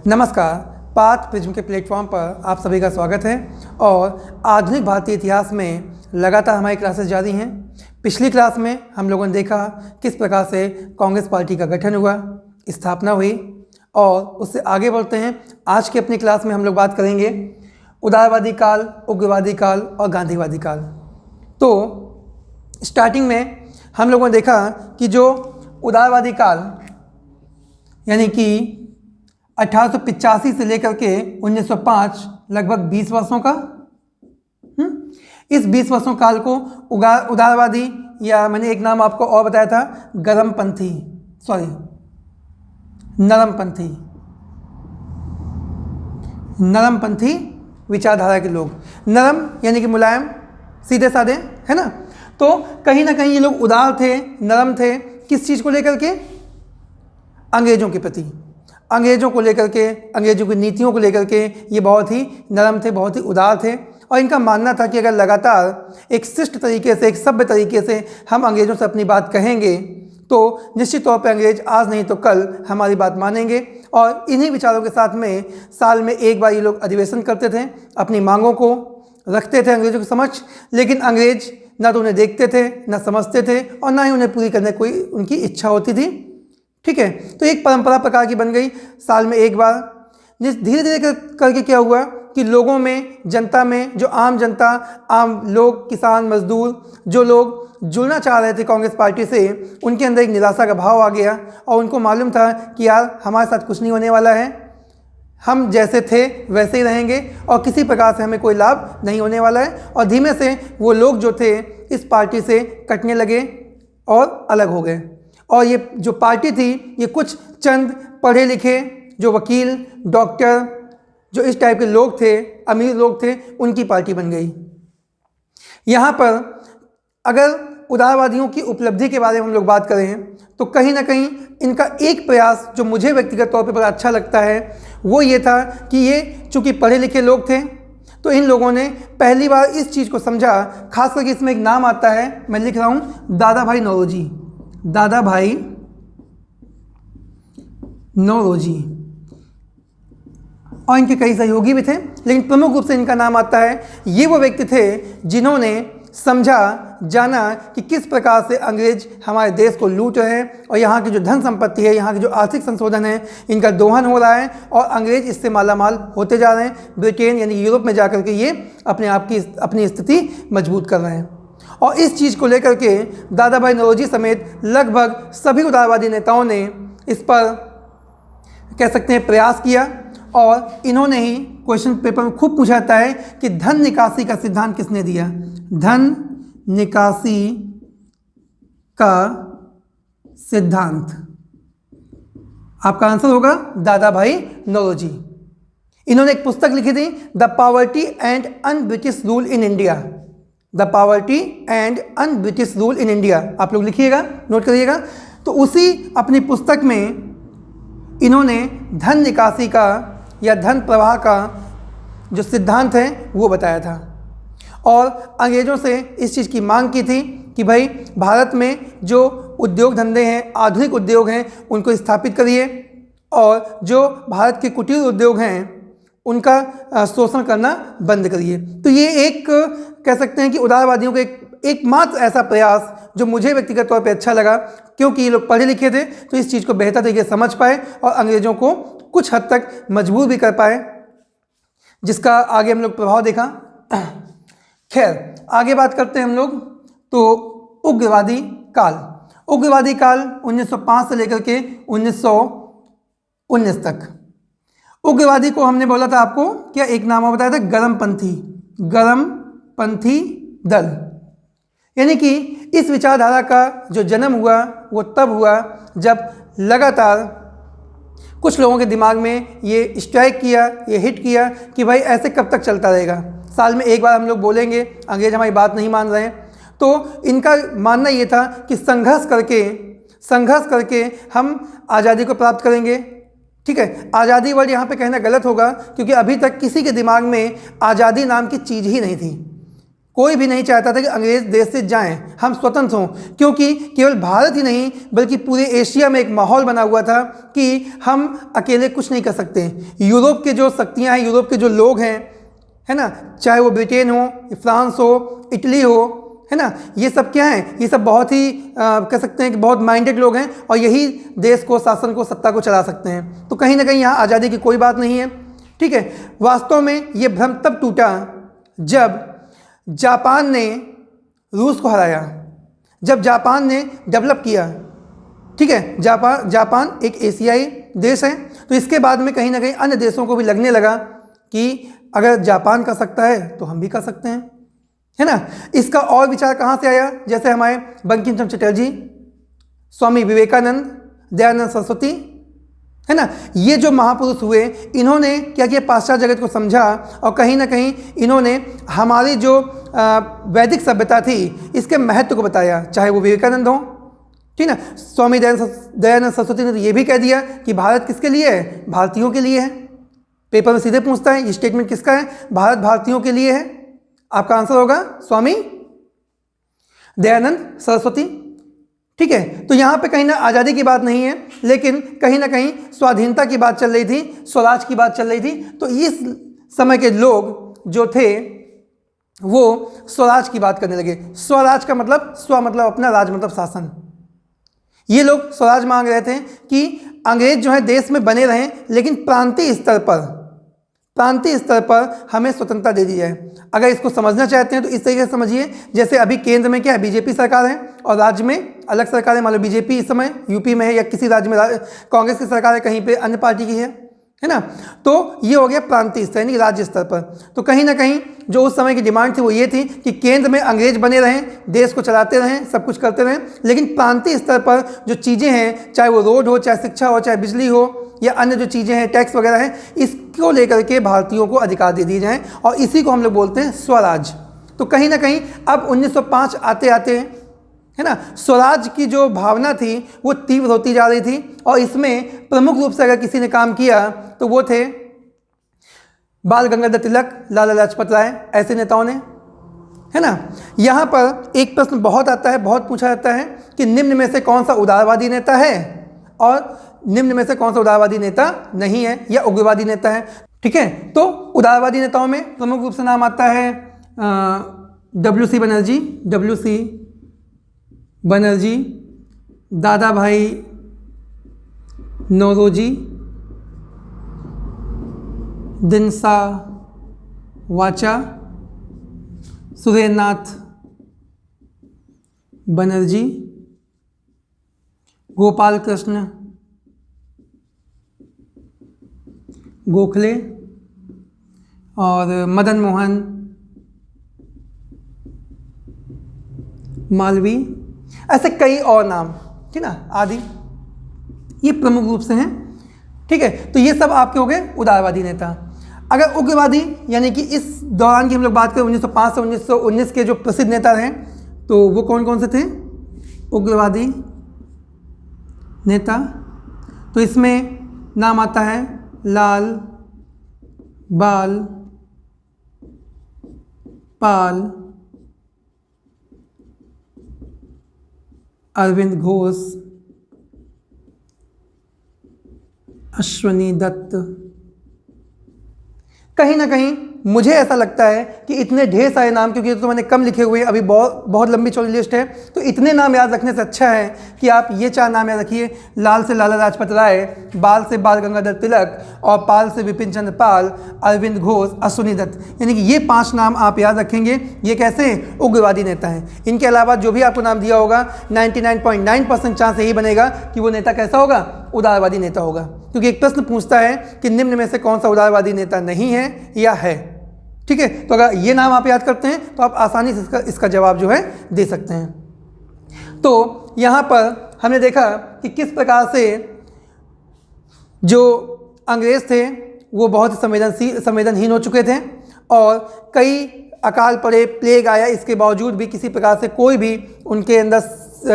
नमस्कार। Path prism के platform पर आप सभी का स्वागत है और आधुनिक भारतीय इतिहास में लगातार हमारी क्लासेस जारी हैं। पिछली क्लास में हम लोगों ने देखा किस प्रकार से कांग्रेस पार्टी का गठन हुआ, स्थापना हुई और उससे आगे बढ़ते हैं। आज की अपनी क्लास में हम लोग बात करेंगे उदारवादी काल, उग्रवादी काल और गांधीवादी काल। तो स्टार्टिंग में हम लोगों ने देखा कि जो उदारवादी काल यानी कि 1885 से लेकर के 1905 लगभग 20 वर्षों का, इस 20 वर्षों काल को उदारवादी या मैंने एक नाम आपको और बताया था नरमपंथी विचारधारा के लोग। नरम यानी कि मुलायम, सीधे साधे, है ना। तो कहीं ना कहीं ये लोग उदार थे, नरम थे। किस चीज़ को लेकर के? अंग्रेजों के प्रति, अंग्रेजों को लेकर के, अंग्रेजों की नीतियों को लेकर के ये बहुत ही नरम थे, बहुत ही उदार थे। और इनका मानना था कि अगर लगातार एक शिष्ट तरीके से, एक सभ्य तरीके से हम अंग्रेजों से अपनी बात कहेंगे तो निश्चित तौर पे अंग्रेज आज नहीं तो कल हमारी बात मानेंगे। और इन्हीं विचारों के साथ में साल में एक बार ये लोग अधिवेशन करते थे, अपनी मांगों को रखते थे अंग्रेजों के समक्ष। लेकिन अंग्रेज ना तो उन्हें देखते थे, ना समझते थे और ना ही उन्हें पूरी करने की कोई उनकी इच्छा होती थी। ठीक है, तो एक परंपरा प्रकार की बन गई, साल में एक बार। धीरे धीरे करके क्या हुआ कि लोगों में, जनता में, जो आम जनता, आम लोग, किसान, मजदूर, जो लोग जुड़ना चाह रहे थे कांग्रेस पार्टी से, उनके अंदर एक निराशा का भाव आ गया और उनको मालूम था कि यार हमारे साथ कुछ नहीं होने वाला है, हम जैसे थे वैसे ही रहेंगे और किसी प्रकार से हमें कोई लाभ नहीं होने वाला है। और धीमे से वो लोग जो थे इस पार्टी से कटने लगे और अलग हो गए। और ये जो पार्टी थी ये कुछ चंद पढ़े लिखे जो वकील, डॉक्टर, जो इस टाइप के लोग थे, अमीर लोग थे, उनकी पार्टी बन गई। यहाँ पर अगर उदारवादियों की उपलब्धि के बारे में हम लोग बात करें तो कहीं ना कहीं इनका एक प्रयास जो मुझे व्यक्तिगत तौर पे बड़ा अच्छा लगता है वो ये था कि ये चूँकि पढ़े लिखे लोग थे तो इन लोगों ने पहली बार इस चीज़ को समझा। खास करके इसमें एक नाम आता है, मैं लिख रहा हूँ, दादा भाई नौरोजी। और इनके कई सहयोगी भी थे, लेकिन प्रमुख रूप से इनका नाम आता है। ये वो व्यक्ति थे जिन्होंने समझा, जाना कि किस प्रकार से अंग्रेज हमारे देश को लूट रहे हैं और यहाँ की जो धन संपत्ति है, यहाँ के जो आर्थिक संशोधन है, इनका दोहन हो रहा है और अंग्रेज इससे मालामाल होते जा रहे हैं। ब्रिटेन यानी यूरोप में जाकर के ये अपनी स्थिति मजबूत कर रहे हैं। और इस चीज़ को लेकर के दादा भाई नौरोजी समेत लगभग सभी उदारवादी नेताओं ने इस पर कह सकते हैं प्रयास किया। और इन्होंने ही क्वेश्चन पेपर में खूब पूछा जाता है कि धन निकासी का सिद्धांत किसने दिया? धन निकासी का सिद्धांत, आपका आंसर होगा दादा भाई नौरोजी। इन्होंने एक पुस्तक लिखी थी, the poverty and un British rule in India. The poverty and un British rule in India, आप लोग लिखिएगा, नोट करिएगा। तो उसी अपनी पुस्तक में इन्होंने धन निकासी का या धन प्रवाह का जो सिद्धांत है वो बताया था और अंग्रेज़ों से इस चीज़ की मांग की थी कि भाई भारत में जो उद्योग धंधे हैं, आधुनिक उद्योग हैं, उनको स्थापित करिए और जो भारत के कुटीर उद्योग हैं उनका शोषण करना बंद करिए। तो ये एक कह सकते हैं कि उदारवादियों का एकमात्र ऐसा प्रयास जो मुझे व्यक्तिगत तौर पे अच्छा लगा, क्योंकि ये लोग पढ़े लिखे थे तो इस चीज़ को बेहतर तरीके से समझ पाए और अंग्रेज़ों को कुछ हद तक मजबूर भी कर पाए, जिसका आगे हम लोग प्रभाव देखा। खैर, आगे बात करते हैं हम लोग। तो उग्रवादी काल 1905 से लेकर के 1919 तक। उग्रवादी को हमने बोला था आपको क्या, एक नाम बताया था, गरमपंथी दल। यानी कि इस विचारधारा का जो जन्म हुआ वो तब हुआ जब लगातार कुछ लोगों के दिमाग में ये स्ट्राइक किया, ये हिट किया कि भाई ऐसे कब तक चलता रहेगा। साल में एक बार हम लोग बोलेंगे अंग्रेज हमारी बात नहीं मान रहे हैं। तो इनका मानना ये था कि संघर्ष करके हम आज़ादी को प्राप्त करेंगे। ठीक है, आज़ादी वर्ड यहाँ पे कहना गलत होगा क्योंकि अभी तक किसी के दिमाग में आज़ादी नाम की चीज़ ही नहीं थी। कोई भी नहीं चाहता था कि अंग्रेज देश से जाएं, हम स्वतंत्र हों, क्योंकि केवल भारत ही नहीं बल्कि पूरे एशिया में एक माहौल बना हुआ था कि हम अकेले कुछ नहीं कर सकते। यूरोप के जो शक्तियां हैं, यूरोप के जो लोग हैं, है ना, चाहे वो ब्रिटेन हो, फ्रांस हो, इटली हो, है ना, ये सब क्या हैं, ये सब बहुत ही कह सकते हैं कि बहुत माइंडेड लोग हैं और यही देश को, शासन को, सत्ता को चला सकते हैं। तो कहीं ना कहीं यहाँ आज़ादी की कोई बात नहीं है। ठीक है, वास्तव में ये भ्रम तब टूटा जब जापान ने रूस को हराया, जब जापान ने डेवलप किया। ठीक है, जापान एक एशियाई देश है, तो इसके बाद में कहीं ना कहीं अन्य देशों को भी लगने लगा कि अगर जापान कर सकता है तो हम भी कर सकते हैं, है ना। इसका और विचार कहाँ से आया, जैसे हमारे बंकिम चंद्र चटर्जी, स्वामी विवेकानंद, दयानंद सरस्वती, है ना, ये जो महापुरुष हुए, इन्होंने क्या किया, पाश्चात्य जगत को समझा और कहीं ना कहीं इन्होंने हमारी जो वैदिक सभ्यता थी इसके महत्व को बताया। चाहे वो विवेकानंद हो, ठीक ना, स्वामी दयानंद सरस्वती ने तो ये भी कह दिया कि भारत किसके लिए है, भारतीयों के लिए है। पेपर में सीधे पूछता है ये स्टेटमेंट किसका है, भारत भारतीयों के लिए है। आपका आंसर होगा स्वामी दयानंद सरस्वती। ठीक है, तो यहाँ पे कहीं ना आज़ादी की बात नहीं है, लेकिन कहीं ना कहीं स्वाधीनता की बात चल रही थी, स्वराज की बात चल रही थी। तो इस समय के लोग जो थे वो स्वराज की बात करने लगे। स्वराज का मतलब, स्व मतलब अपना, राज मतलब शासन। ये लोग स्वराज मांग रहे थे कि अंग्रेज जो है देश में बने रहें, लेकिन प्रांतीय स्तर पर हमें स्वतंत्रता दे दी जाए। अगर इसको समझना चाहते हैं तो इस तरीके से समझिए, जैसे अभी केंद्र में क्या है, बीजेपी सरकार है और राज्य में अलग सरकार है। मान लो बीजेपी इस समय यूपी में है या किसी राज्य में कांग्रेस की सरकार है, कहीं पे अन्य पार्टी की है ना। तो ये हो गया प्रांतीय स्तर यानी राज्य स्तर पर। तो कहीं ना कहीं जो उस समय की डिमांड थी वो ये थी कि केंद्र में अंग्रेज बने रहें, देश को चलाते रहें, सब कुछ करते रहें, लेकिन प्रांतीय स्तर पर जो चीज़ें हैं, चाहे वो रोड हो, चाहे शिक्षा हो, चाहे बिजली हो या अन्य जो चीज़ें हैं, टैक्स वगैरह हैं, इसको लेकर के भारतीयों को अधिकार दे दिए जाएं और इसी को हम लोग बोलते हैं स्वराज। तो कहीं ना कहीं अब 1905 आते आते, है ना, स्वराज की जो भावना थी वो तीव्र होती जा रही थी और इसमें प्रमुख रूप से अगर किसी ने काम किया तो वो थे बाल गंगाधर तिलक, लाला लाजपत राय, ऐसे नेताओं ने, है ना। यहाँ पर एक प्रश्न बहुत आता है, बहुत पूछा जाता है कि निम्न में से कौन सा उदारवादी नेता है और निम्न में से कौन सा उदारवादी नेता नहीं है या उग्रवादी नेता है। ठीक है, तो उदारवादी नेताओं में प्रमुख रूप से नाम आता है WC बनर्जी, दादा भाई नौरोजी, दिनसा वाचा, सुरेंद्रनाथ बनर्जी, गोपाल कृष्ण गोखले और मदन मोहन मालवीय, ऐसे कई और नाम, ठीक ना, आदि ये प्रमुख रूप से हैं। ठीक है, तो ये सब आपके हो गए उदारवादी नेता। अगर उग्रवादी यानी कि इस दौरान की हम लोग बात करें 1905 से 1919 के जो प्रसिद्ध नेता रहे, तो वो कौन कौन से थे उग्रवादी नेता। तो इसमें नाम आता है लाल बाल पाल, अरविंद घोष, अश्वनी दत्त। कहीं ना कहीं मुझे ऐसा लगता है कि इतने ढेर सारे नाम, क्योंकि तो मैंने कम लिखे हुए, अभी बहुत लंबी चौड़ी लिस्ट है, तो इतने नाम याद रखने से अच्छा है कि आप ये 4 नाम याद रखिए। लाल से लाला लाजपत राय, बाल से बाल गंगाधर तिलक और पाल से विपिन चंद्र पाल, अरविंद घोष, अश्वनी दत्त, यानी कि ये 5 नाम आप याद रखेंगे। ये कैसे उग्रवादी नेता हैं। इनके अलावा जो भी आपको नाम दिया होगा 99.9% चांस यही बनेगा कि वो नेता कैसा होगा, उदारवादी नेता होगा, क्योंकि एक प्रश्न पूछता है कि निम्न में से कौन सा उदारवादी नेता नहीं है या है। ठीक है, तो अगर ये नाम आप याद करते हैं तो आप आसानी से इसका जवाब जो है दे सकते हैं। तो यहाँ पर हमने देखा कि किस प्रकार से जो अंग्रेज थे वो बहुत संवेदनहीन हो चुके थे और कई अकाल पड़े, प्लेग आया, इसके बावजूद भी किसी प्रकार से कोई भी उनके अंदर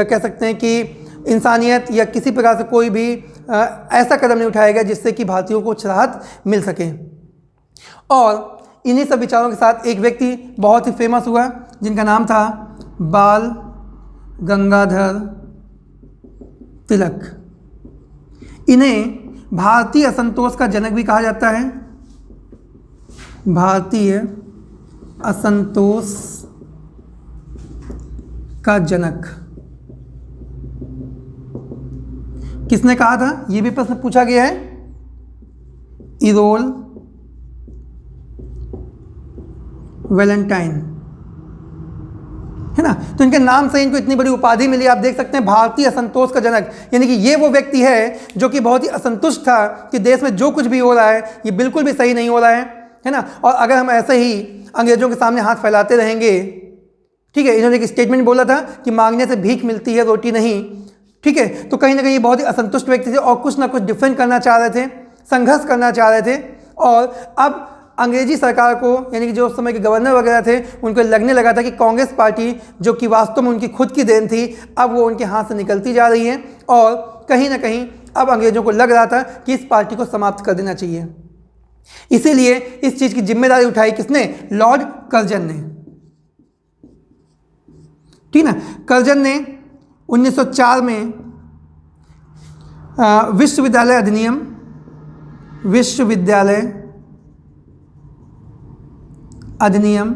कह सकते हैं कि इंसानियत या किसी प्रकार से कोई भी ऐसा कदम नहीं उठाया गया जिससे कि भारतीयों को राहत मिल सके। और इन्हीं सब विचारों के साथ एक व्यक्ति बहुत ही फेमस हुआ जिनका नाम था बाल गंगाधर तिलक। इन्हें भारतीय असंतोष का जनक भी कहा जाता है, भारतीय असंतोष का जनक। किसने कहा था, यह भी प्रश्न पूछा गया है, इरोल वैलेंटाइन, है ना। तो इनके नाम से इनको इतनी बड़ी उपाधि मिली, आप देख सकते हैं, भारतीय असंतोष का जनक। यानी कि ये वो व्यक्ति है जो कि बहुत ही असंतुष्ट था कि देश में जो कुछ भी हो रहा है ये बिल्कुल भी सही नहीं हो रहा है ना। और अगर हम ऐसे ही अंग्रेजों के सामने हाथ फैलाते रहेंगे, ठीक है, इन्होंने एक स्टेटमेंट बोला था कि मांगने से भीख मिलती है, रोटी नहीं, ठीक है। तो कहीं ना कहीं ये बहुत ही असंतुष्ट व्यक्ति थे और कुछ ना कुछ डिफरेंट करना चाह रहे थे, संघर्ष करना चाह रहे थे। और अब अंग्रेजी सरकार को, यानी कि जो उस समय के गवर्नर वगैरह थे, उनको लगने लगा था कि कांग्रेस पार्टी जो कि वास्तव में उनकी खुद की देन थी, अब वो उनके हाथ से निकलती जा रही है और कहीं ना कहीं अब अंग्रेजों को लग रहा था कि इस पार्टी को समाप्त कर देना चाहिए। इसीलिए इस चीज़ की जिम्मेदारी उठाई किसने, लॉर्ड कर्जन ने, ठीक ना। कर्जन ने 1904 में विश्वविद्यालय अधिनियम, विश्वविद्यालय अधिनियम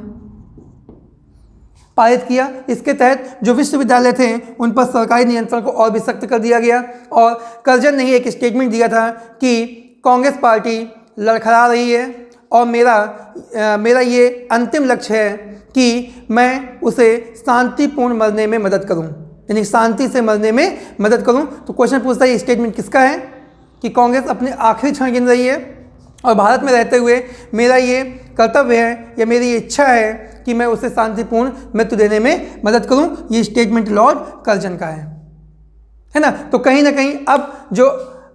पारित किया। इसके तहत जो विश्वविद्यालय थे उन पर सरकारी नियंत्रण को और भी सख्त कर दिया गया। और कर्जन ने ही एक स्टेटमेंट दिया था कि कांग्रेस पार्टी लड़खड़ा रही है और मेरा ये अंतिम लक्ष्य है कि मैं उसे शांतिपूर्ण मरने में मदद करूं, यानी शांति से मरने में मदद करूं। तो क्वेश्चन पूछता है ये स्टेटमेंट किसका है, कि कांग्रेस अपने आखिरी क्षण गिन रही है और भारत में रहते हुए मेरा ये कर्तव्य है या मेरी ये इच्छा है कि मैं उसे शांतिपूर्ण मृत्यु देने में मदद करूं। ये स्टेटमेंट लॉर्ड कर्जन का है ना। तो कहीं ना कहीं अब जो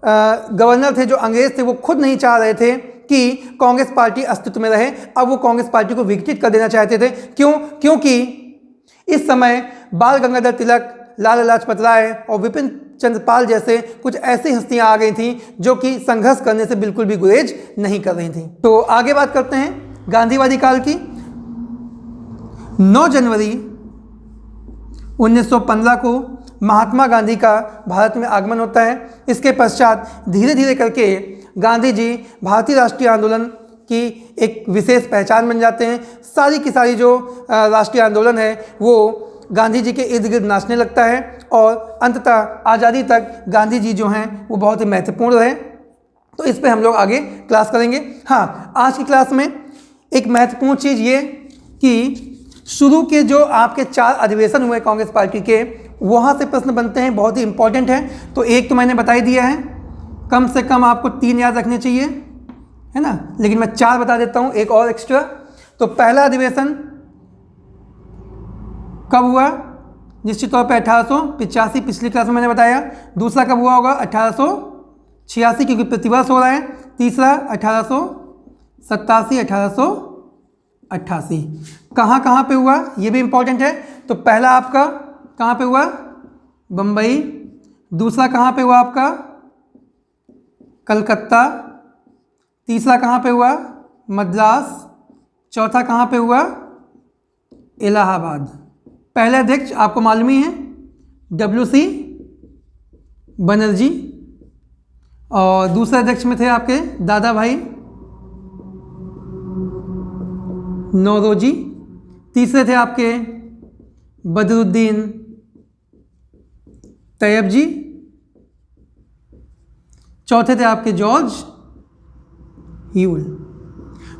गवर्नर थे, जो अंग्रेज थे, वो खुद नहीं चाह रहे थे कि कांग्रेस पार्टी अस्तित्व में रहे। अब वो कांग्रेस पार्टी को विघटित कर देना चाहते थे। क्योंकि इस समय बाल गंगाधर तिलक, लाला लाजपत राय और विपिन चंद्रपाल जैसे कुछ ऐसी हस्तियां आ गई थीं जो कि संघर्ष करने से बिल्कुल भी गुरेज नहीं कर रही थीं। तो आगे बात करते हैं गांधीवादी काल की। 9 जनवरी 1915 को महात्मा गांधी का भारत में आगमन होता है। इसके पश्चात धीरे धीरे करके गांधी जी भारतीय राष्ट्रीय आंदोलन की एक विशेष पहचान बन जाते हैं। सारी की सारी जो राष्ट्रीय आंदोलन है वो गांधी जी के इर्द गिर्द नाचने लगता है और अंततः आज़ादी तक गांधी जी जो हैं वो बहुत ही महत्वपूर्ण रहे। तो इस पे हम लोग आगे क्लास करेंगे। हाँ, आज की क्लास में एक महत्वपूर्ण चीज़ ये कि शुरू के जो आपके 4 अधिवेशन हुए कांग्रेस पार्टी के, वहाँ से प्रश्न बनते हैं, बहुत ही इंपॉर्टेंट है। तो एक तो मैंने बता ही दिया है, कम से कम आपको 3 याद रखने चाहिए, है ना, लेकिन मैं 4 बता देता हूँ, एक और एक्स्ट्रा। तो पहला अधिवेशन कब हुआ, निश्चित तौर पे 1885, पिछली क्लास में मैंने बताया। दूसरा कब हुआ होगा, 1886, क्योंकि प्रतिवर्ष हो रहा है। तीसरा 1887, 1888। कहाँ पे हुआ ये भी इंपॉर्टेंट है। तो पहला आपका कहाँ पे हुआ, बम्बई। दूसरा कहाँ पे हुआ आपका, कलकत्ता। तीसरा कहाँ पे हुआ, मद्रास। चौथा कहाँ पे हुआ, इलाहाबाद। पहले अध्यक्ष आपको मालूम ही है, WC बनर्जी, और दूसरे अध्यक्ष में थे आपके दादा भाई नौरोजी। तीसरे थे आपके बदरुद्दीन तैयब जी। चौथे थे आपके जॉर्ज ह्यूल।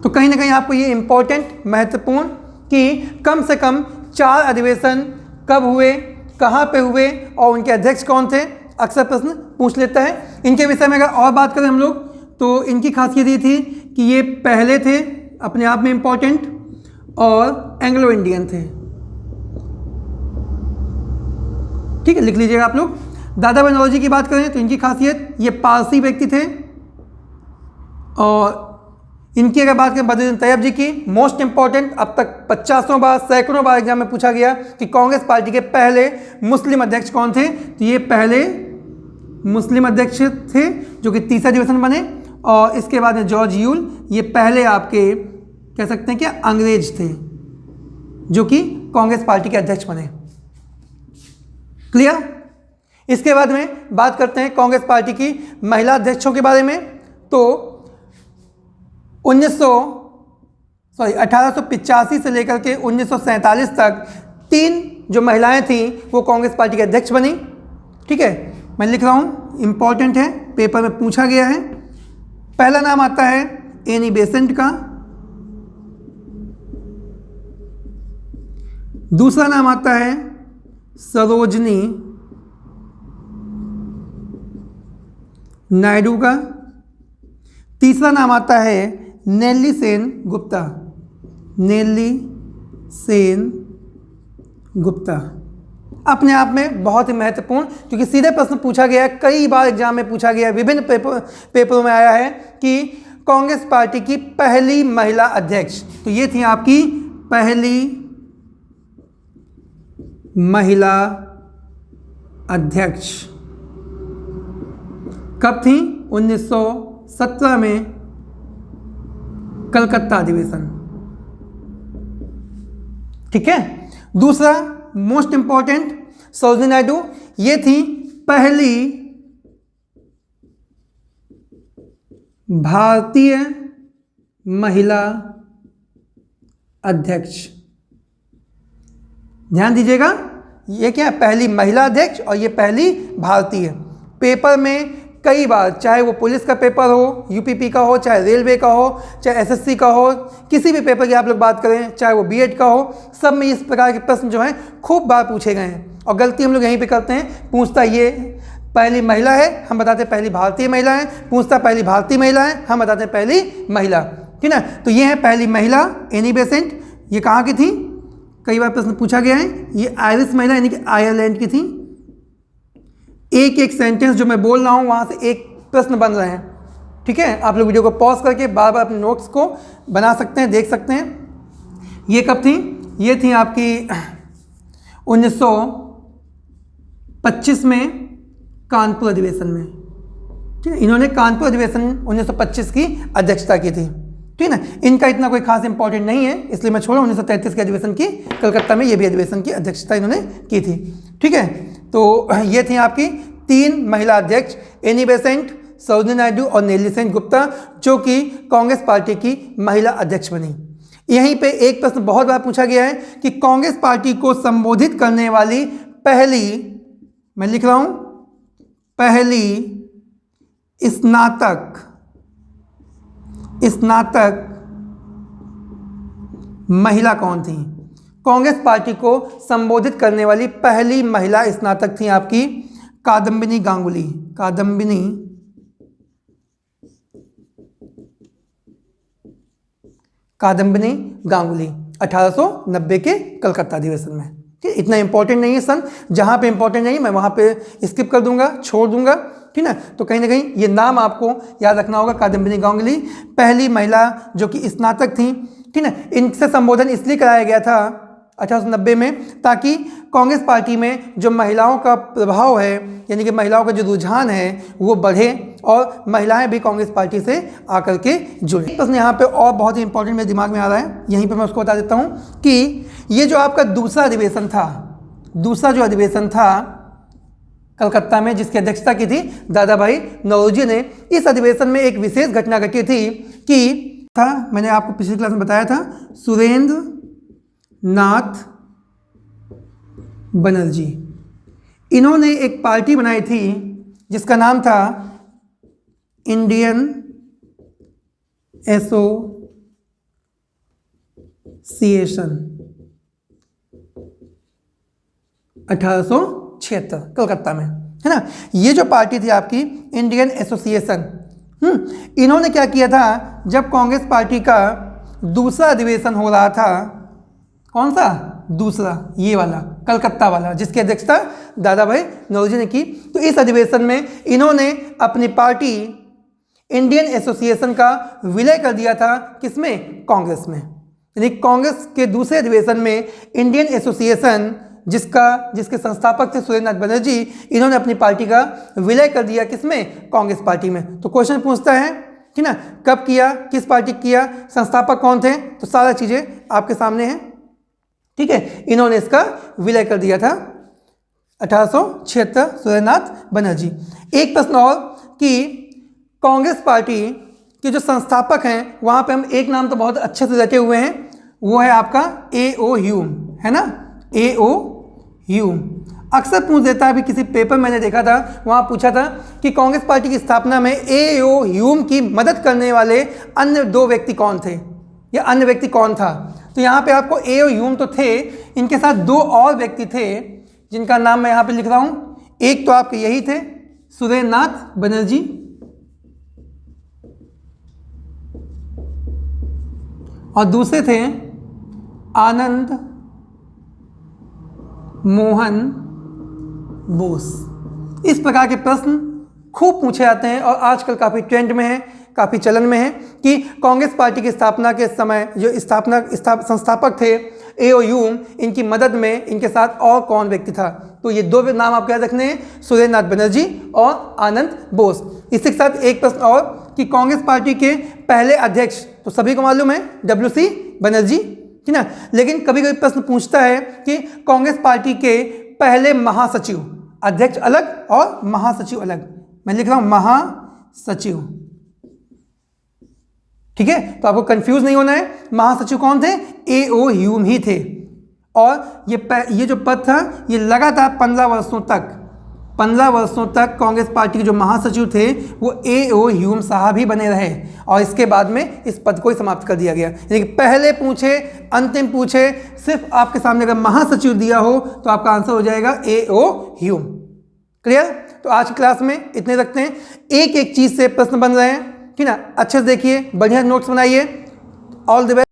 तो कहीं ना कहीं आपको ये इंपॉर्टेंट, महत्वपूर्ण कि कम से कम 4 अधिवेशन कब हुए, कहाँ पे हुए और उनके अध्यक्ष कौन थे, अक्सर प्रश्न पूछ लेता है। इनके विषय में अगर और बात करें हम लोग तो इनकी खासियत ये थी कि ये पहले थे, अपने आप में इंपॉर्टेंट, और एंग्लो इंडियन थे। ठीक है, लिख लीजिएगा आप लोग। दादा भाई नौरोजी की बात करें तो इनकी खासियत, ये पारसी व्यक्ति थे। और इनकी अगर बात करें बदरुद्दीन तैयब जी की, मोस्ट इंपॉर्टेंट, अब तक 50 बार, सैकड़ों बार एग्जाम में पूछा गया कि कांग्रेस पार्टी के पहले मुस्लिम अध्यक्ष कौन थे। तो ये पहले मुस्लिम अध्यक्ष थे जो कि तीसरा अधिवेशन बने। और इसके बाद में जॉर्ज ह्यूल, ये पहले आपके कह सकते हैं कि अंग्रेज थे जो कि कांग्रेस पार्टी के अध्यक्ष बने। क्लियर? इसके बाद में बात करते हैं कांग्रेस पार्टी की महिला अध्यक्षों के बारे में। तो 1885 से लेकर के 1947 तक 3 जो महिलाएं थीं वो कांग्रेस पार्टी के अध्यक्ष बनी। ठीक है, मैं लिख रहा हूं, इंपॉर्टेंट है, पेपर में पूछा गया है। पहला नाम आता है एनी बेसेंट का, दूसरा नाम आता है सरोजनी नायडू का, तीसरा नाम आता है नेल्ली सेन गुप्ता, नेल्ली सेन गुप्ता। अपने आप में बहुत ही महत्वपूर्ण, क्योंकि सीधे प्रश्न पूछा गया है, कई बार एग्जाम में पूछा गया है, विभिन्न पेपरों में आया है कि कांग्रेस पार्टी की पहली महिला अध्यक्ष। तो ये थी आपकी पहली महिला अध्यक्ष। कब थी? 1917 में कलकत्ता अधिवेशन। ठीक है। दूसरा मोस्ट इंपॉर्टेंट, सरोजिनी नायडू, ये थी पहली भारतीय महिला अध्यक्ष। ध्यान दीजिएगा, ये क्या है? पहली महिला अध्यक्ष और ये पहली भारतीय। पेपर में कई बार, चाहे वो पुलिस का पेपर हो, यूपीपी का हो, चाहे रेलवे का हो, चाहे एसएससी का हो, किसी भी पेपर की आप लोग बात करें, चाहे वो बीएड का हो, सब में इस प्रकार के प्रश्न जो हैं खूब बार पूछे गए हैं। और गलती हम लोग यहीं पे करते हैं, पूछता ये पहली महिला है, हम बताते हैं पहली भारतीय महिला है, पूछता पहली भारतीय महिला है, हम बताते हैं पहली महिला। ठीक है, तो ये है पहली महिला एनी बेसेंट। ये कहाँ की थी? कई बार प्रश्न पूछा गया है। ये आयरिश महिला यानी कि आयरलैंड की थी। एक एक सेंटेंस जो मैं बोल रहा हूँ वहाँ से एक प्रश्न बन रहे हैं। ठीक है, आप लोग वीडियो को पॉज करके बार बार अपने नोट्स को बना सकते हैं, देख सकते हैं। ये कब थी? ये थी आपकी 1925 में कानपुर अधिवेशन में। ठीक है, इन्होंने कानपुर अधिवेशन 1925 की अध्यक्षता की थी। ठीक है ना, इनका इतना कोई खास इंपॉर्टेंट नहीं है, इसलिए मैं छोड़ा। 1933 के अधिवेशन की कलकत्ता में ये भी अधिवेशन की अध्यक्षता इन्होंने की थी। ठीक है, तो ये थी आपकी 3 महिला अध्यक्ष, एनी बेसेंट, सरोजिनी नायडू और नेल्ली सेन गुप्ता, जो कि कांग्रेस पार्टी की महिला अध्यक्ष बनी। यहीं पे एक प्रश्न बहुत बार पूछा गया है कि कांग्रेस पार्टी को संबोधित करने वाली पहली, मैं लिख रहा हूं, पहली स्नातक महिला कौन थी? कांग्रेस पार्टी को संबोधित करने वाली पहली महिला स्नातक थी आपकी कादम्बिनी गांगुली। कादम्बिनी गांगुली 1890 के कलकत्ता अधिवेशन में। ठीक है, इतना इंपॉर्टेंट नहीं है सन, जहां पे इंपॉर्टेंट नहीं मैं वहां पे स्किप कर दूंगा, छोड़ दूंगा। ठीक है, तो कहीं ना कहीं ये नाम आपको याद रखना होगा। कादम्बिनी गांगुली पहली महिला जो कि स्नातक थी। ठीक है, इनसे संबोधन इसलिए कराया गया था 1890 में, ताकि कांग्रेस पार्टी में जो महिलाओं का प्रभाव है, यानी कि महिलाओं का जो रुझान है वो बढ़े और महिलाएं भी कांग्रेस पार्टी से आकर के जुड़े। प्रश्न यहाँ पे और बहुत ही इंपॉर्टेंट मेरे दिमाग में आ रहा है, यहीं पे मैं उसको बता देता हूँ कि ये जो आपका दूसरा अधिवेशन था कलकत्ता में, जिसकी अध्यक्षता की थी दादा भाई नौरोजी ने, इस अधिवेशन में एक विशेष घटना घटी थी कि मैंने आपको पिछली क्लास में बताया था, सुरेंद्र नाथ बनर्जी, इन्होंने एक पार्टी बनाई थी जिसका नाम था इंडियन एसोसिएशन। 1876 कलकत्ता में, है ना। ये जो पार्टी थी आपकी इंडियन एसोसिएशन, इन्होंने क्या किया था, जब कांग्रेस पार्टी का दूसरा अधिवेशन हो रहा था, कौन सा? दूसरा, ये वाला कलकत्ता वाला, जिसकी अध्यक्षता दादा भाई नौरोजी ने की, तो इस अधिवेशन में इन्होंने अपनी पार्टी इंडियन एसोसिएशन का विलय कर दिया था। किसमें? कांग्रेस में। यानी कांग्रेस के दूसरे अधिवेशन में इंडियन एसोसिएशन, जिसके संस्थापक थे सुरेंद्र नाथ बनर्जी, इन्होंने अपनी पार्टी का विलय कर दिया। किसमें? कांग्रेस पार्टी में। तो क्वेश्चन पूछता है, ठीक ना, कब किया, किस पार्टी किया, संस्थापक कौन थे, तो सारा चीज़ें आपके सामने हैं। ठीक है, इन्होंने इसका विलय कर दिया था 1876 सूर्यनाथ बनर्जी। एक प्रश्न और कि कांग्रेस पार्टी के जो संस्थापक हैं वहाँ पे हम एक नाम तो बहुत अच्छे से रटे हुए हैं, वो है आपका A.O. ह्यूम, है ना, A.O. ह्यूम। अक्सर पूछ देता है, अभी किसी पेपर मैंने देखा था वहाँ पूछा था कि कांग्रेस पार्टी की स्थापना में A.O. ह्यूम की मदद करने वाले अन्य 2 व्यक्ति कौन थे या अन्य व्यक्ति कौन था। तो यहाँ पे आपको A.O. ह्यूम तो थे, इनके साथ 2 और व्यक्ति थे जिनका नाम मैं यहाँ पे लिख रहा हूँ। एक तो आपके यही थे सूर्यनाथ बनर्जी, और दूसरे थे आनंद मोहन बोस। इस प्रकार के प्रश्न खूब पूछे जाते हैं और आजकल काफ़ी ट्रेंड में है, काफ़ी चलन में है कि कांग्रेस पार्टी की स्थापना के समय जो संस्थापक थे A.O. ह्यूम, इनकी मदद में इनके साथ और कौन व्यक्ति था। तो ये 2 नाम आपको याद रखने हैं, सूर्यनाथ बनर्जी और आनंद बोस। इसी के साथ एक प्रश्न और कि कांग्रेस पार्टी के पहले अध्यक्ष तो सभी को मालूम है W.C. बनर्जी, ठीक ना, लेकिन कभी कभी प्रश्न पूछता है कि कांग्रेस पार्टी के पहले महासचिव, अध्यक्ष अलग और महासचिव अलग, मैं लिख रहा हूं महासचिव, ठीक है, तो आपको कंफ्यूज नहीं होना है। महासचिव कौन थे? A.O. ह्यूम ही थे। और ये जो पद था ये लगातार 15 वर्षों तक कांग्रेस पार्टी के जो महासचिव थे वो A.O. ह्यूम साहब ही बने रहे और इसके बाद में इस पद को ही समाप्त कर दिया गया। यानी कि पहले पूछे अंतिम पूछे, सिर्फ आपके सामने अगर महासचिव दिया हो तो आपका आंसर हो जाएगा A.O. ह्यूम। क्लियर? तो आज की क्लास में इतने रखते हैं, एक एक चीज से प्रश्न बन रहे हैं, ठीक ना, अच्छे से देखिए, बढ़िया नोट्स बनाइए। All the best.